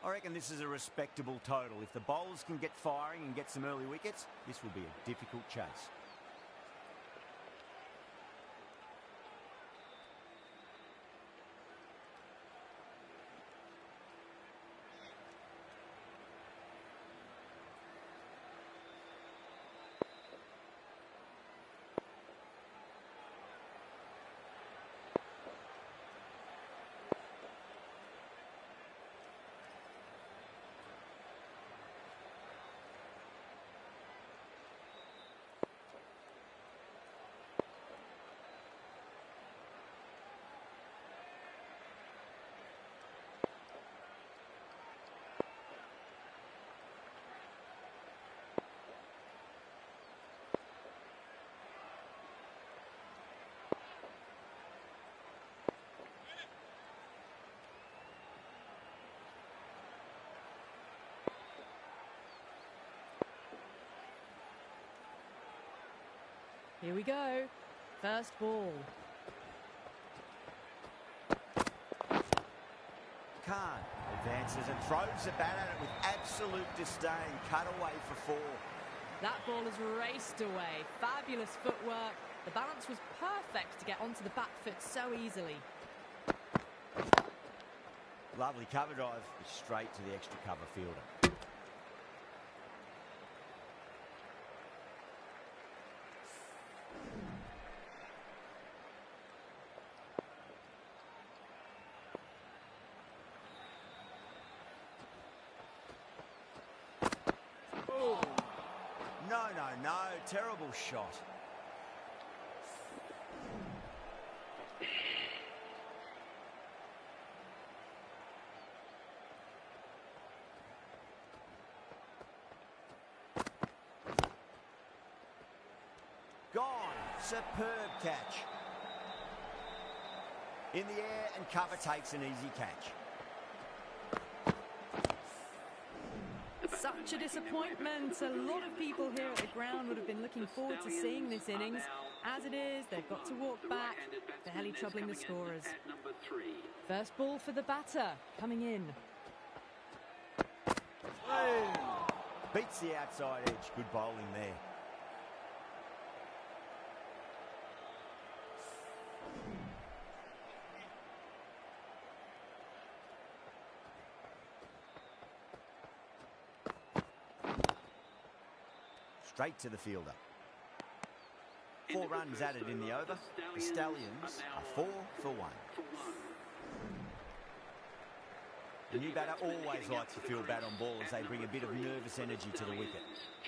I reckon this is a respectable total. If the bowlers can get firing and get some early wickets, this will be a difficult chase. Here we go. First ball. Khan advances and throws the bat at it with absolute disdain. Cut away for 4. That ball has raced away. Fabulous footwork. The balance was perfect to get onto the back foot so easily. Lovely cover drive, straight to the extra cover fielder. No, terrible shot. Gone. Superb catch. In the air and cover takes an easy catch. Such a disappointment. A lot of people here at the ground would have been looking forward to seeing this innings. As it is, they've got to walk back, barely troubling the scorers. First ball for the batter, coming in. Beats the outside edge. Good bowling there. Straight to the fielder. 4 runs added in the over. The Stallions are 4 for 1. The new batter always likes to feel bat on ball as they bring a bit of nervous energy to the wicket.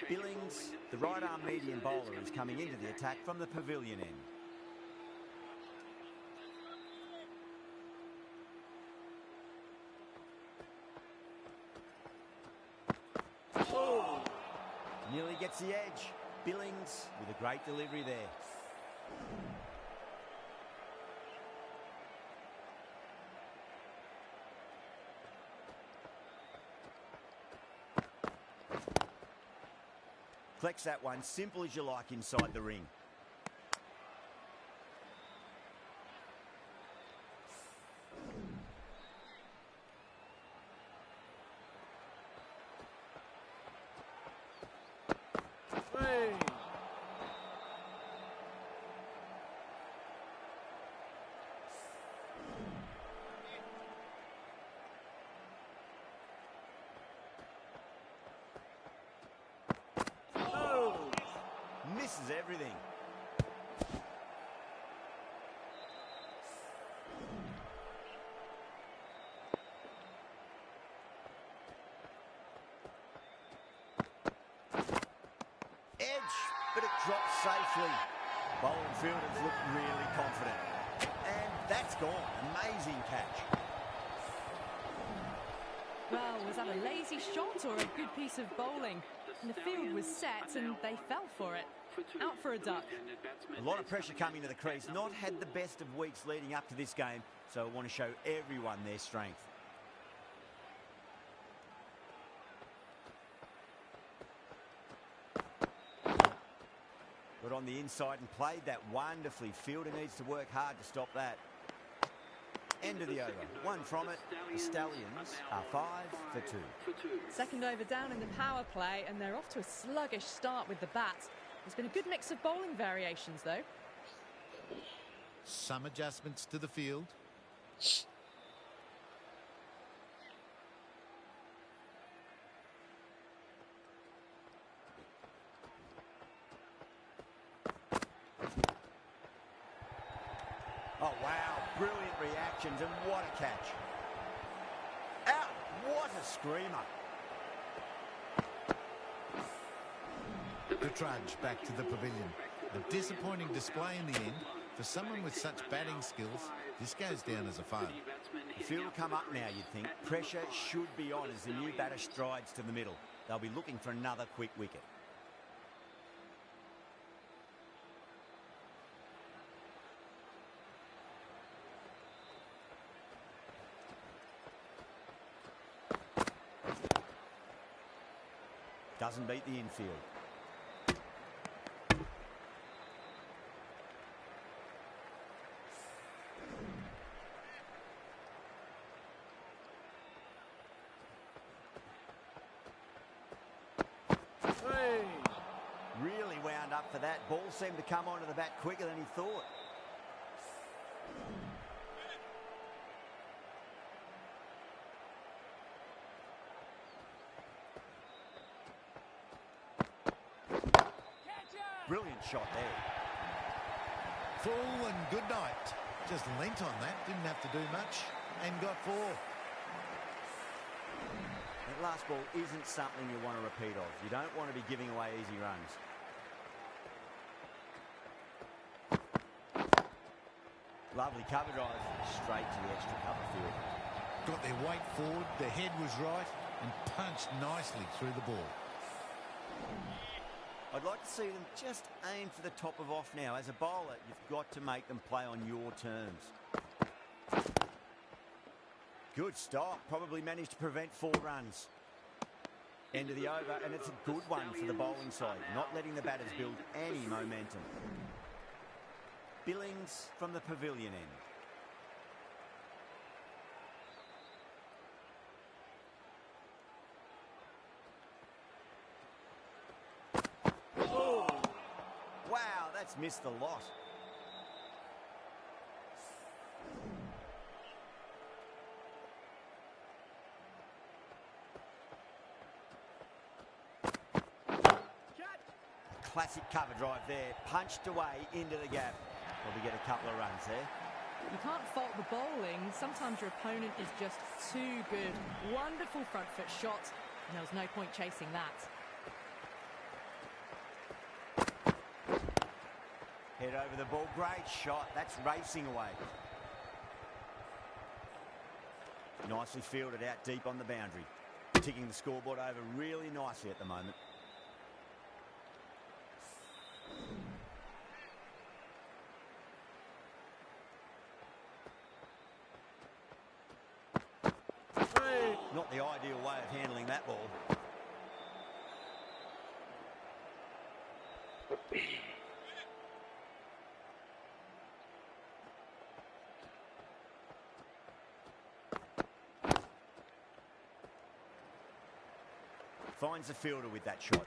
Billings, the right arm medium bowler, is coming into the attack from the pavilion end. Nearly gets the edge. Billings with a great delivery there. Collects that one, simple as you like, inside the ring. Misses everything. Edge, but it drops safely. Bowling fielders look really confident. And that's gone. Amazing catch. Well, was that a lazy shot or a good piece of bowling? And the field was set and they fell for it. Out for a duck. A lot of pressure coming to the crease. Not had the best of weeks leading up to this game, so I want to show everyone their strength. Got on the inside and played that wonderfully. Fielder needs to work hard to stop that. End of the over. One from it. The Stallions are 5 for 2. Second over down in the power play, and they're off to a sluggish start with the bat. There's been a good mix of bowling variations, though. Some adjustments to the field. Oh, wow. Brilliant reactions, and what a catch. Out. What a screamer. The trudge back to the pavilion. A disappointing display in the end. For someone with such batting skills, this goes down as a fail. The field will come up now, you'd think. Pressure should be on as the new batter strides to the middle. They'll be looking for another quick wicket. Doesn't beat the infield. Really wound up for that. Ball seemed to come onto the bat quicker than he thought. Brilliant shot there. Full and good night. Just leant on that, didn't have to do much, and got 4. That last ball isn't something you want to repeat of. You don't want to be giving away easy runs. Lovely cover drive, straight to the extra cover field. Got their weight forward, their head was right, and punched nicely through the ball. I'd like to see them just aim for the top of off now. As a bowler, you've got to make them play on your terms. Good stop. Probably managed to prevent 4 runs. End of the over, and it's a good one for the bowling side, not letting the batters build any momentum. Billings from the pavilion end. Oh! Wow, that's missed the lot. Classic cover drive there, punched away into the gap. Probably get a couple of runs there. You can't fault the bowling. Sometimes your opponent is just too good. Wonderful front foot shot, and there was no point chasing that. Head over the ball, great shot. That's racing away. Nicely fielded out deep on the boundary. Ticking the scoreboard over really nicely at the moment. Not the ideal way of handling that ball. Finds the fielder with that shot.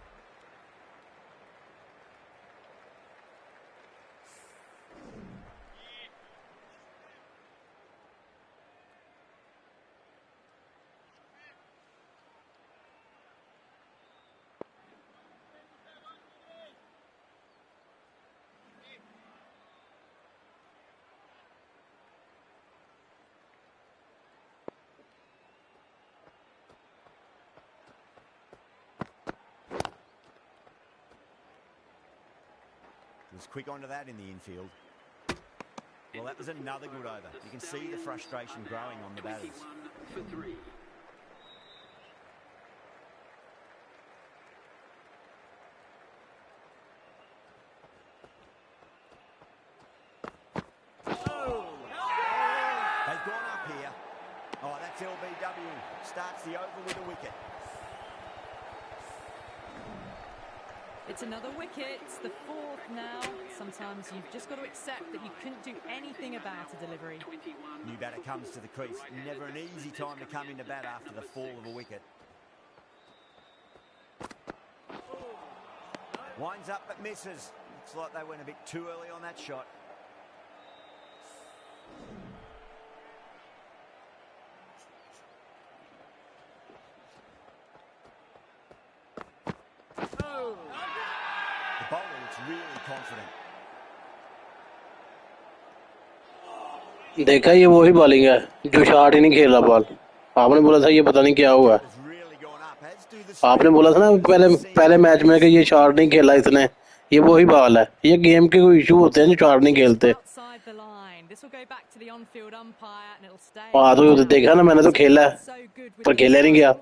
Was quick onto that in the infield. Well, that was another good over. You can see the frustration growing on the batters. Oh! They've gone up here. Oh, that's LBW. Starts the over with a wicket. It's another wicket. It's the fourth now. Sometimes you've just got to accept that you couldn't do anything about a delivery. New batter comes to the crease. Never an easy time to come into bat after the fall of a wicket. Winds up but misses. Looks like they went a bit too early on that shot. The bowler looks really confident. देखा ये वही bowling है जो shot ही नहीं खेल रहा ball. आपने बोला था ये पता नहीं क्या हुआ। Has really gone up, as do the आपने बोला था ना पहले मैच में कि ये शॉट नहीं खेला इसने। ये वही बॉल है। ये गेम के कोई इशू होते हैं जो शॉट नहीं खेलते। हाँ तो देखा ना, मैंने तो खेला पर खेला नहीं गया।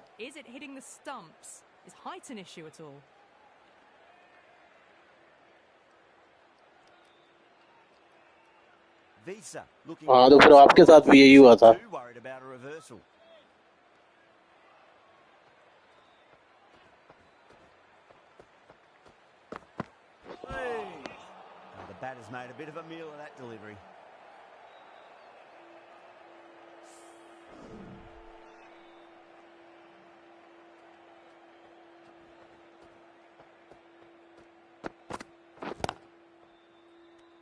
हाँ तो फिर आपके साथ भी यही हुआ था। The batter's made a bit of a meal of that delivery.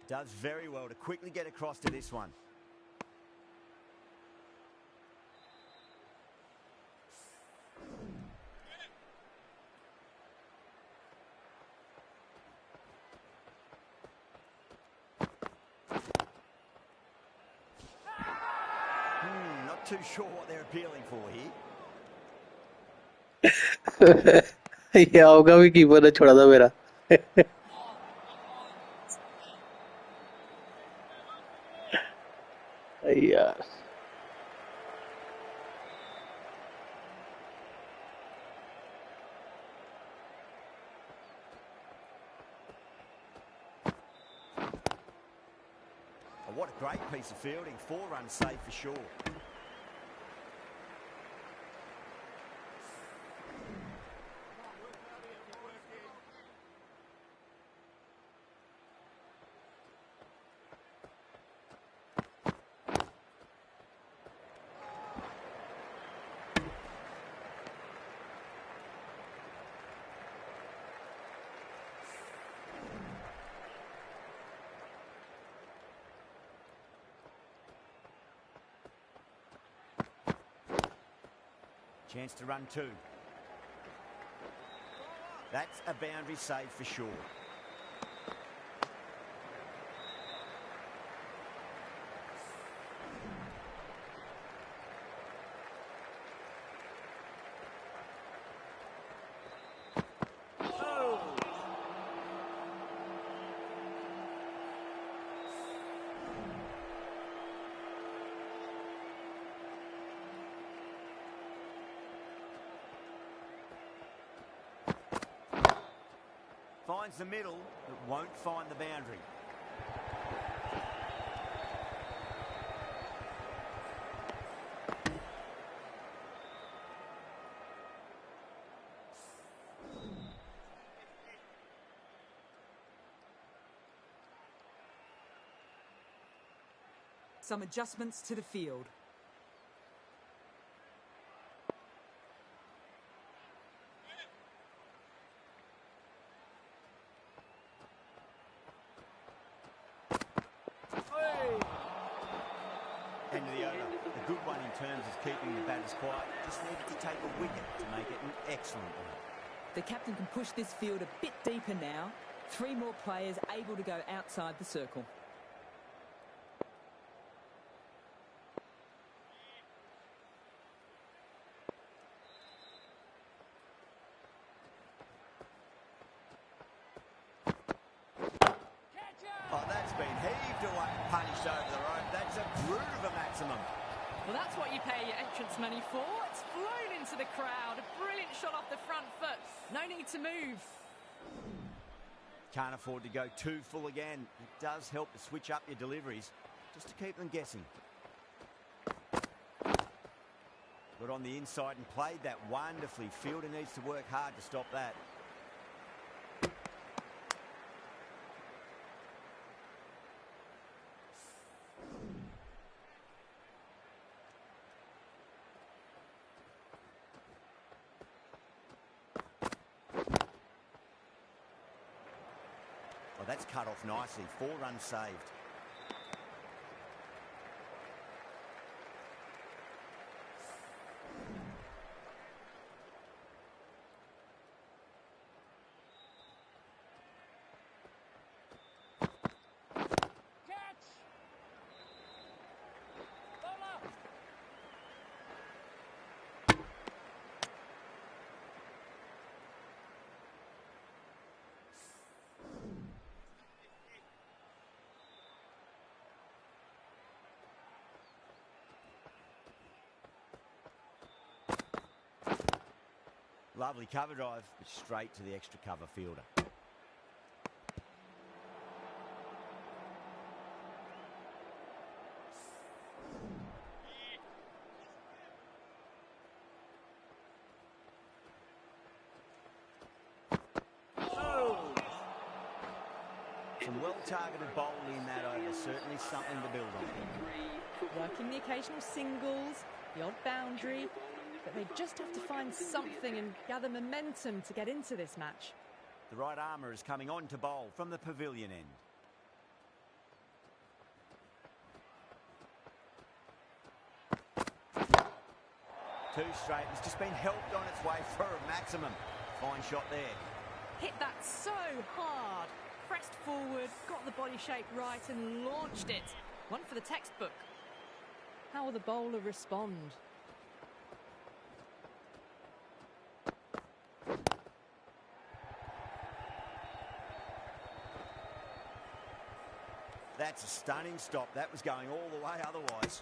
Does very well to quickly get across to this one. Not too sure what they're appealing for here. ये होगा भी कीपर ने छोड़ा था मेरा। यार What a great piece of fielding. 4 runs safe for sure. Chance to run 2. That's a boundary save for sure. Finds the middle, but won't find the boundary. Some adjustments to the field. End of the over. A good one in terms of keeping the batters quiet. Just needed to take a wicket to make it an excellent one. The captain can push this field a bit deeper now. 3 more players able to go outside the circle. Oh, that's been heaved away and punished over the rope. That's a brute of a maximum. Well, that's what you pay your entrance money for. It's flown into the crowd. A brilliant shot off the front foot. No need to move. Can't afford to go too full again. It does help to switch up your deliveries, just to keep them guessing. Got on the inside and played that wonderfully. Fielder needs to work hard to stop that. That's cut off nicely. 4 runs saved. Lovely cover drive, but straight to the extra cover fielder. Some well-targeted bowling in that over, certainly something to build on. Working the occasional singles, the odd boundary, but they just have to find something and gather momentum to get into this match. The right armour is coming on to bowl from the pavilion end. Too straight. It's just been helped on its way for a maximum. Fine shot there. Hit that so hard. Pressed forward, got the body shape right and launched it. One for the textbook. How will the bowler respond? That's a stunning stop. That was going all the way otherwise.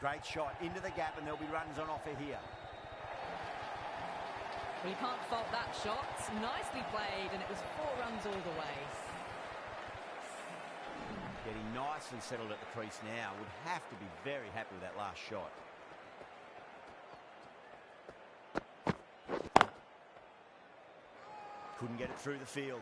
Great shot into the gap, and there'll be runs on offer here. Well, you can't fault that shot. Nicely played, and it was 4 runs all the way. Getting nicely settled at the crease now. Would have to be very happy with that last shot. Couldn't get it through the field.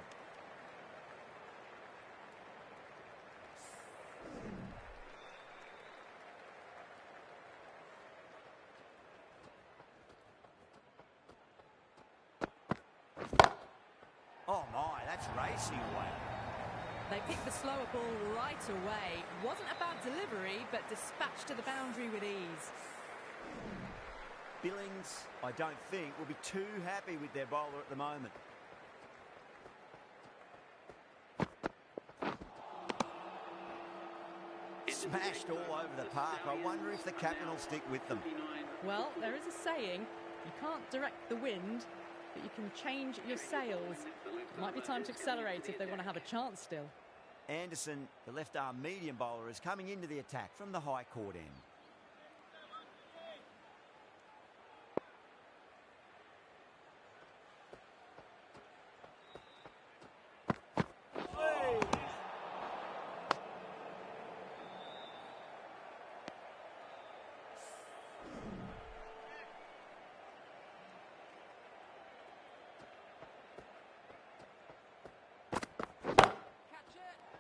Oh my, that's racing away. They picked the slower ball right away. Wasn't a bad delivery, but dispatched to the boundary with ease. Billings, I don't think, will be too happy with their bowler at the moment. Smashed all over the park. I wonder if the captain will stick with them. Well, there is a saying, you can't direct the wind, but you can change your sails. It might be time to accelerate if they want to have a chance still. Anderson, the left-arm medium bowler, is coming into the attack from the high court end.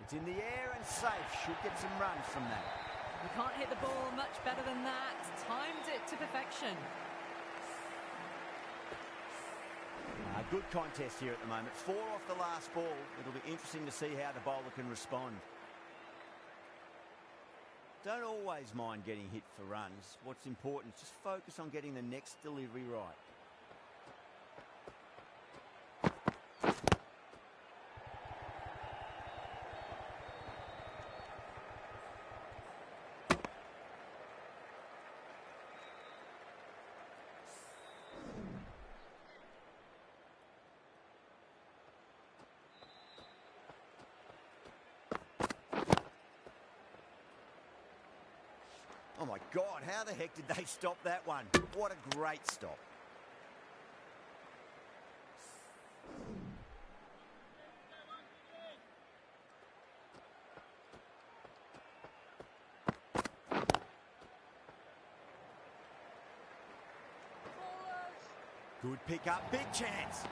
It's in the air and safe. Should get some runs from that. You can't hit the ball much better than that. Timed it to perfection. A good contest here at the moment. 4 off the last ball. It'll be interesting to see how the bowler can respond. Don't always mind getting hit for runs. What's important is just focus on getting the next delivery right. Oh my God, how the heck did they stop that one? What a great stop. Good pick up, big chance.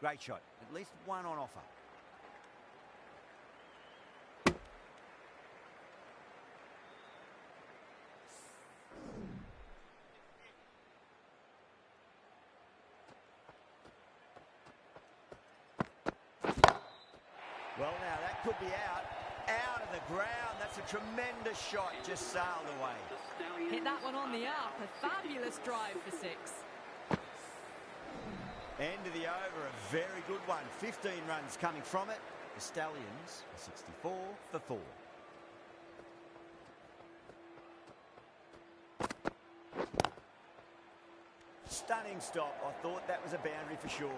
Great shot. At least one on offer. Well, now that could be out. Out of the ground. That's a tremendous shot. Just sailed away. Hit that one on the up. A fabulous drive for 6. End of the over. A very good one. 15 runs coming from it. The Stallions are 64 for 4. Stunning stop. I thought that was a boundary for sure.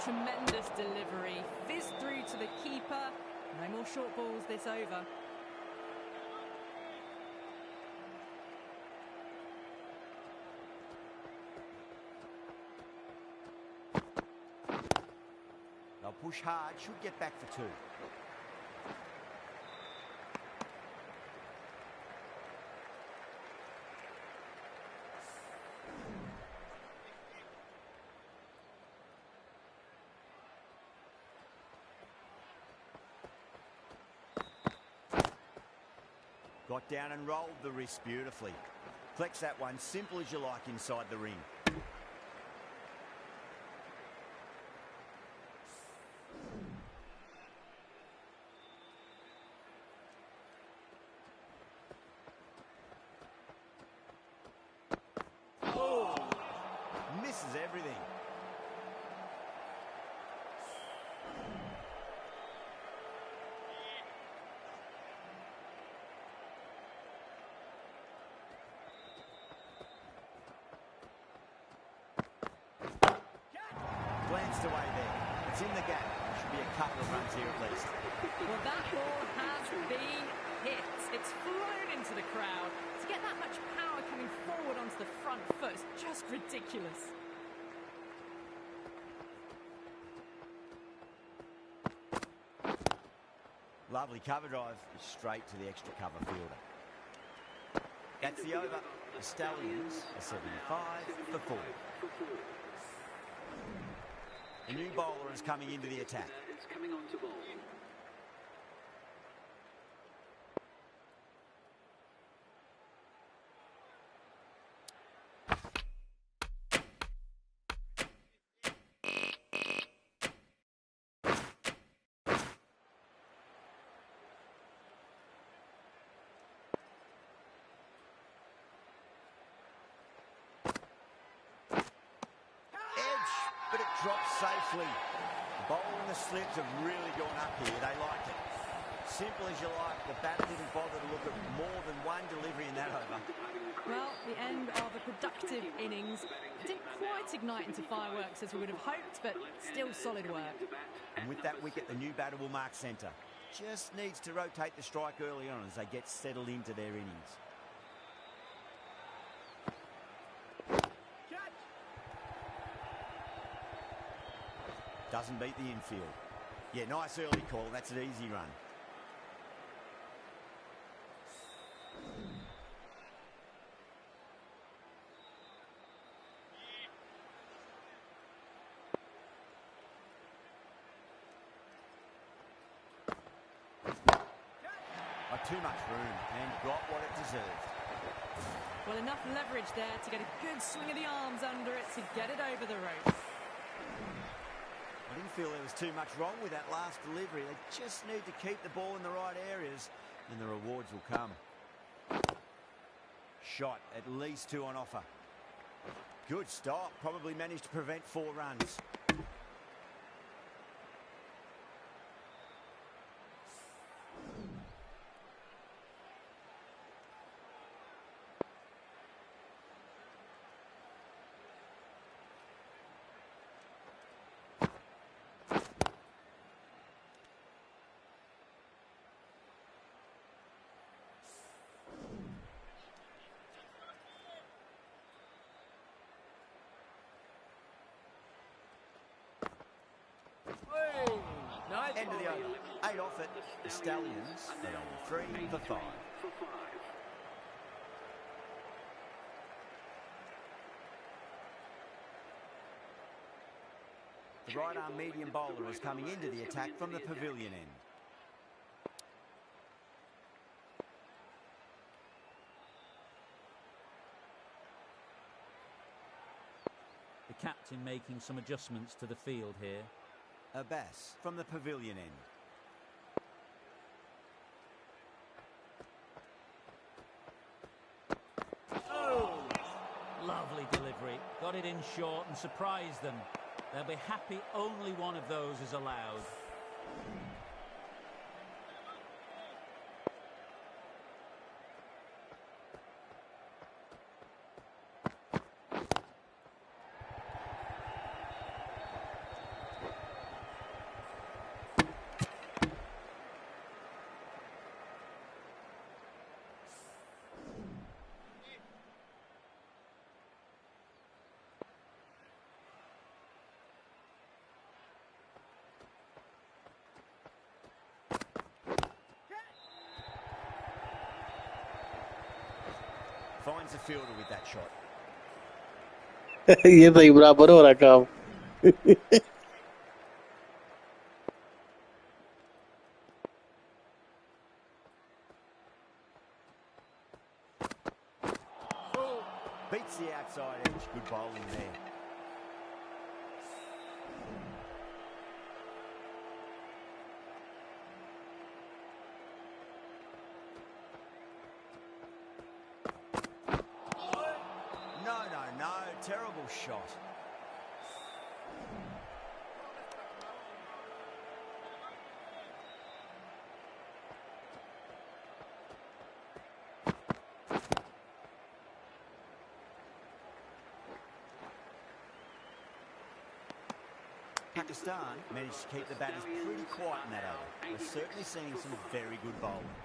Tremendous delivery, fizzed through to the keeper. No more short balls this over. They'll push hard, should get back for 2. Got down and rolled the wrist beautifully. Collects that one, simple as you like inside the ring. Oh! Misses everything. Glanced away there. It's in the gap. There should be a couple of runs here at least. Well, that ball has been hit. It's flown into the crowd. To get that much power coming forward onto the front foot is just ridiculous. Lovely cover drive, straight to the extra cover fielder. That's the over. The Stallions are 75 for 4. A new bowler is coming into the attack. It's coming on to bowl. But it drops safely. The bowl and the slips have really gone up here. They like it. Simple as you like. The batter didn't bother to look at more than one delivery in that over. Well, the end of a productive innings. Didn't quite ignite into fireworks as we would have hoped, but still solid work. And with that wicket, the new batter will mark centre. Just needs to rotate the strike early on as they get settled into their innings. Doesn't beat the infield. Yeah, nice early call. That's an easy run. Not too much room and got what it deserved. Well, enough leverage there to get a good swing of the arms under it to get it over the rope. I didn't feel there was too much wrong with that last delivery. They just need to keep the ball in the right areas and the rewards will come. Shot, at least 2 on offer. Good stop, probably managed to prevent 4 runs. End of the over. 8 off it. The Stallions are on 3 for 5. The right arm medium bowler is coming into the attack from the pavilion end. The captain making some adjustments to the field here. Abbas from the pavilion end. Oh! Lovely delivery. Got it in short and surprised them. They'll be happy only one of those is allowed. Finds the fielder with that shot. ये सही बराबर हो रहा काम. Beats the outside edge. Good bowling there. No. Terrible shot. Pakistan managed to keep the batters pretty quiet in that over. We're certainly seeing some very good bowling.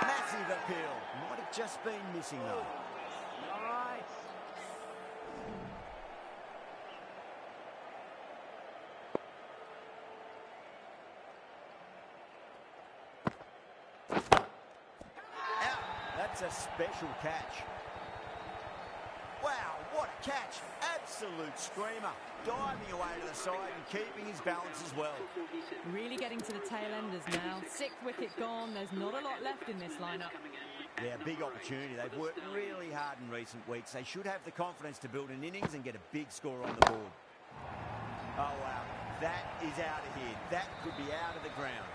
Massive appeal. Might have just been missing though. Out. That's a special catch. Wow, what a catch. Absolute screamer. Diving away to the side and keeping his balance as well. Really getting to the tail enders now. 6th wicket gone. There's not a lot left in this lineup. Yeah, big opportunity. They've worked really hard in recent weeks. They should have the confidence to build an innings and get a big score on the board. Oh, wow. That is out of here. That could be out of the ground.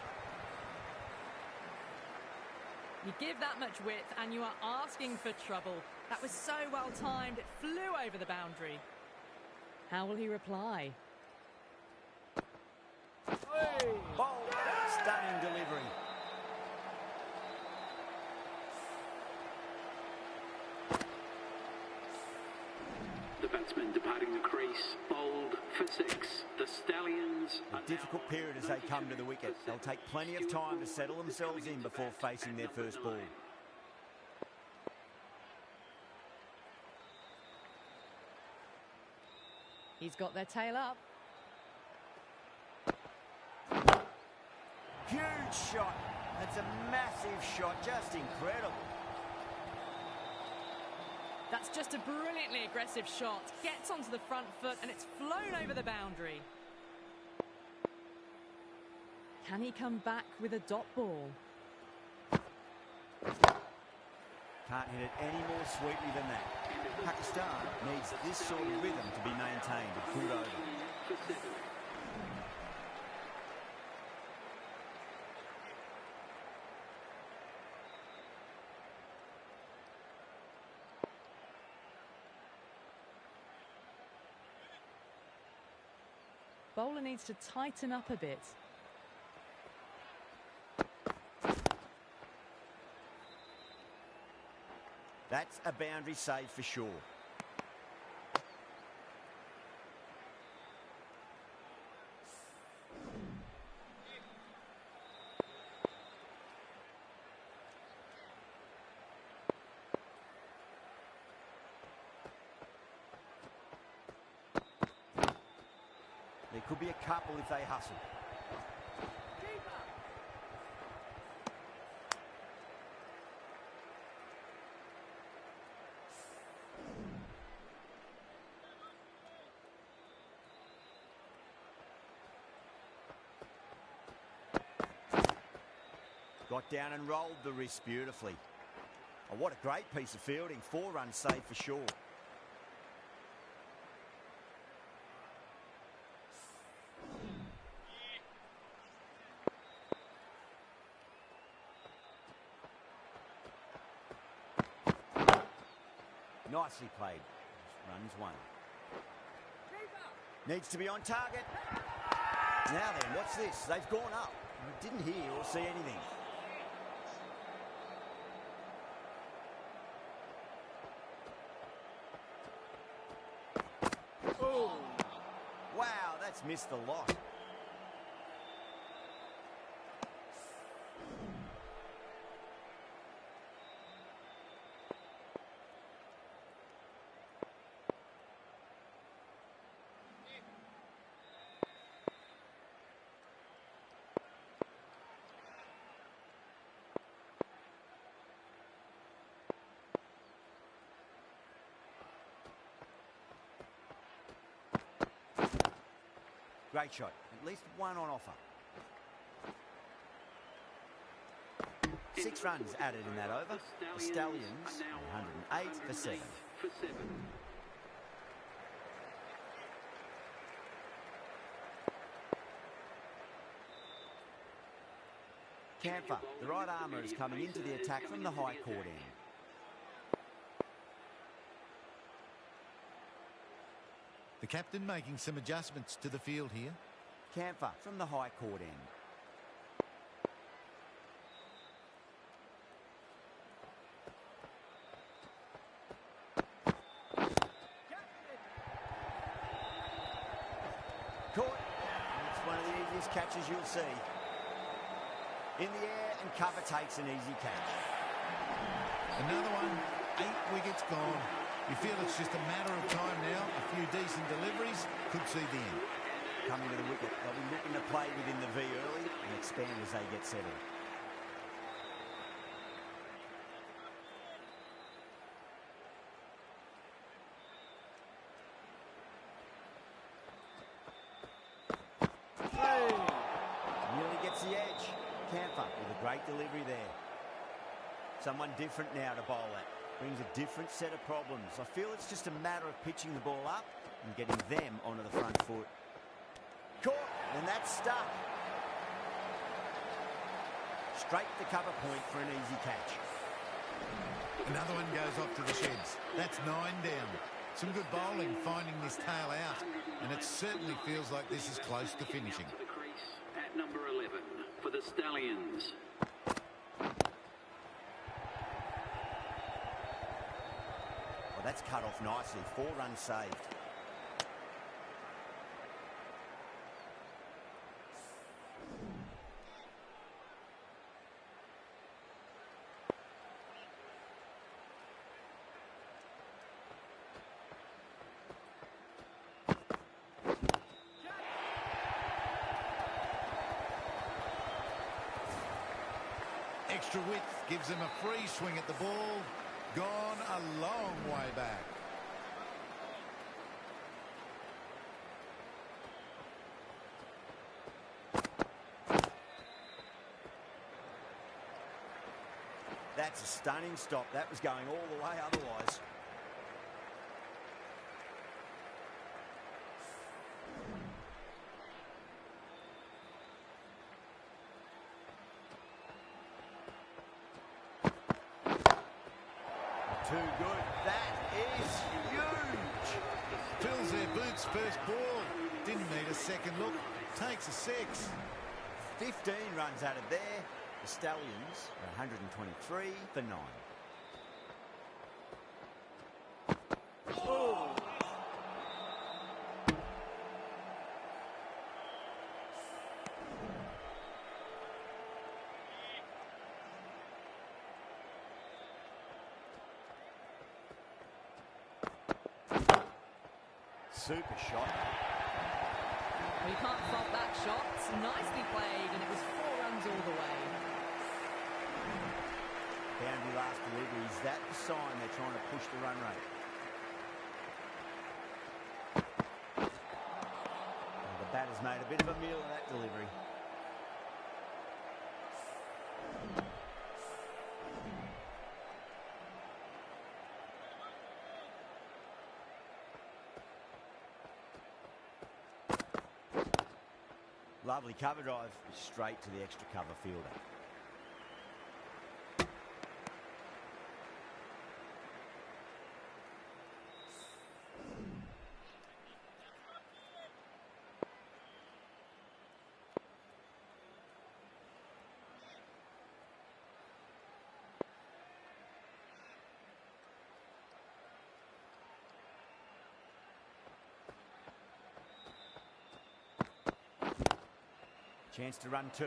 You give that much width and you are asking for trouble. That was so well timed. It flew over the boundary. How will he reply? Bold. Stunning delivery. The batsman departing the crease, bowled for 6. The Stallions. A difficult period as they come to the wicket. They'll take plenty of time to settle themselves in before facing their first ball. He's got their tail up. Huge shot. That's a massive shot. Just incredible. That's just a brilliantly aggressive shot. Gets onto the front foot and it's flown over the boundary. Can he come back with a dot ball? Can't hit it any more sweetly than that. Pakistan needs this sort of rhythm to be maintained. A good over. Bowler needs to tighten up a bit. That's a boundary save for sure. There could be a couple if they hustle. Got down and rolled the wrist beautifully. Oh, what a great piece of fielding. 4 runs saved for sure. Nicely played. Runs 1. Needs to be on target. Now then, what's this? They've gone up. I didn't hear or see anything. Oh! Wow, that's missed a lot. Great shot. At least 1 on offer. 6 runs added in that over. The Stallions, 108 for 7. Camphor, the right armour, is coming into the attack from the high court end. The captain making some adjustments to the field here. Camphor from the high court end. Caught. It's one of the easiest catches you'll see. In the air, and cover takes an easy catch. Another one, 8 wickets gone. You feel it's just a matter of time now. A few decent deliveries could see the end. Coming to the wicket, they'll be looking to play within the V early and expand as they get settled. Nearly gets the edge. Camphor with a great delivery there. Someone different now to bowl at. Brings a different set of problems. I feel it's just a matter of pitching the ball up and getting them onto the front foot. Caught, and that's stuck. Straight to cover point for an easy catch. Another one goes off to the sheds. That's 9 down. Some good bowling finding this tail out, and it certainly feels like this is close to finishing. At number 11 for the Stallions. Well, that's cut off nicely. 4 runs saved. Extra width gives them a free swing at the ball. Gone a long way back. That's a stunning stop. That was going all the way otherwise. Too good. That is huge. Fills their boots first ball. Didn't need a second look. Takes a 6. 15 runs added there. The Stallions are 123 for 9. Oh. Super shot. Well, you can't fault that shot. Nicely played, and it was 4 runs all the way. Boundary last delivery. Is that the sign they're trying to push the run rate? And the batter's made a bit of a meal of that delivery. Lovely cover drive, straight to the extra cover fielder. Chance to run 2.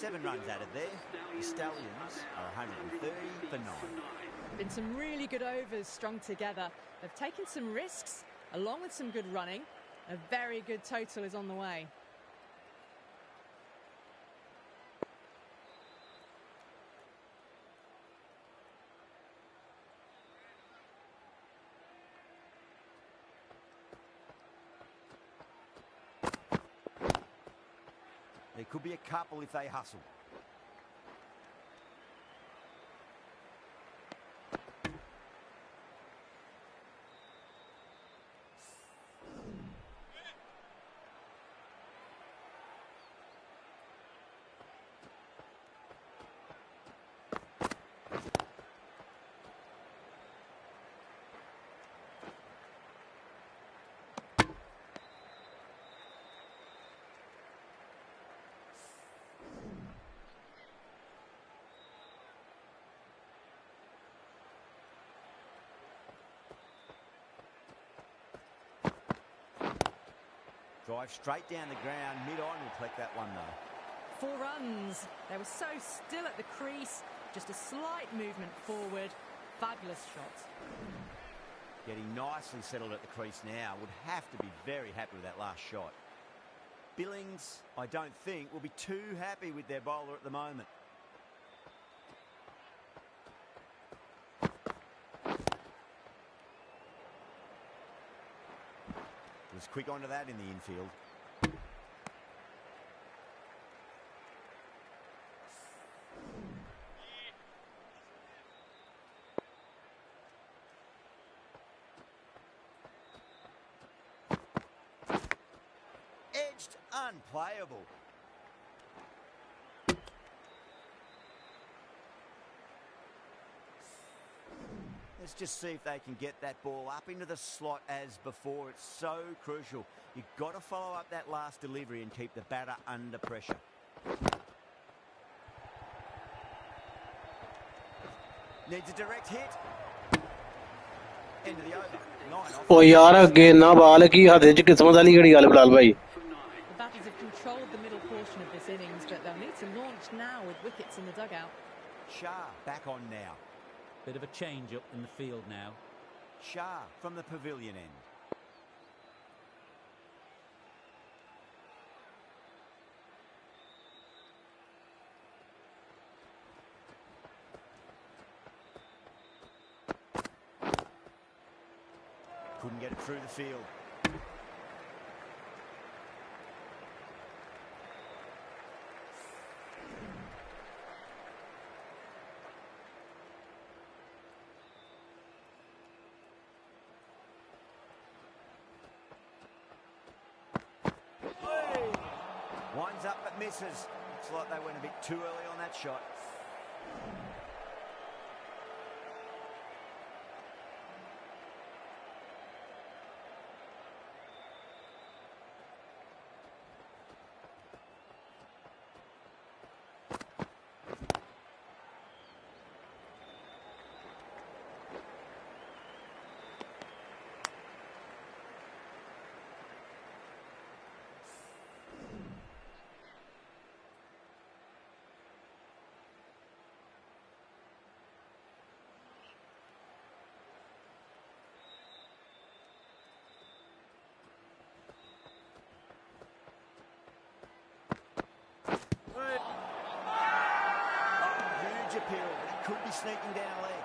Seven runs added there. The Stallions are 130 for 9. Been some really good overs strung together. They've taken some risks, along with some good running. A very good total is on the way. There could be a couple if they hustle. Drive straight down the ground. Mid-on will collect that one though. 4 runs. They were so still at the crease. Just a slight movement forward. Fabulous shot. Getting nicely settled at the crease now. Would have to be very happy with that last shot. Billings, I don't think, will be too happy with their bowler at the moment. Was quick onto that in the infield. Edged, unplayable. Let's just see if they can get that ball up into the slot as before. It's so crucial. You've got to follow up that last delivery and keep the batter under pressure. Needs a direct hit. End of the over. 9 off. ओ यार अगे ना बाल की हद च किस्मत वाली घड़ी गल बिलाल भाई. The batters have controlled the middle portion of this innings, but they'll need to launch now with wickets in the dugout. Shah back on now. Bit of a change up in the field now. Shah from the pavilion end. Couldn't get it through the field. Winds up but misses. Looks like they went a bit too early on that shot. be sneaking down leg.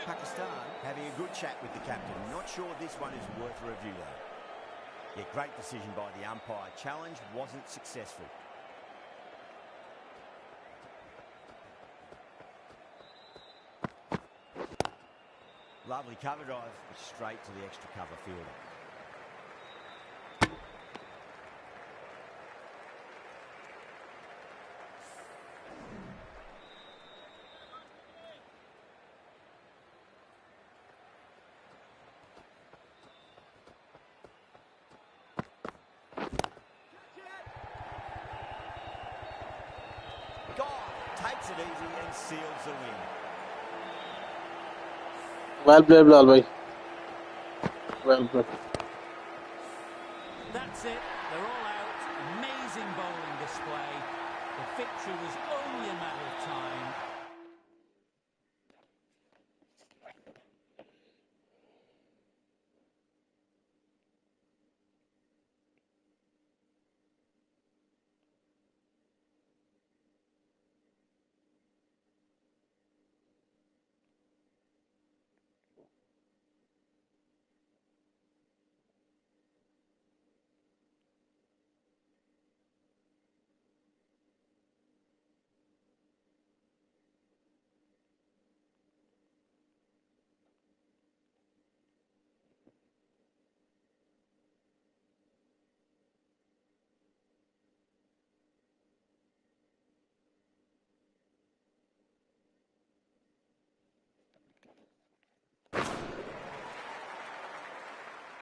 Pakistan having a good chat with the captain. Not sure this one is worth a review though. Yeah, great decision by the umpire. Challenge wasn't successful. Lovely cover drive, straight to the extra cover fielder. Takes it easy and seals the win. Well played, Bilal bhai. Well played. That's it. They're all out. Amazing bowling display. The victory was only a matter of time.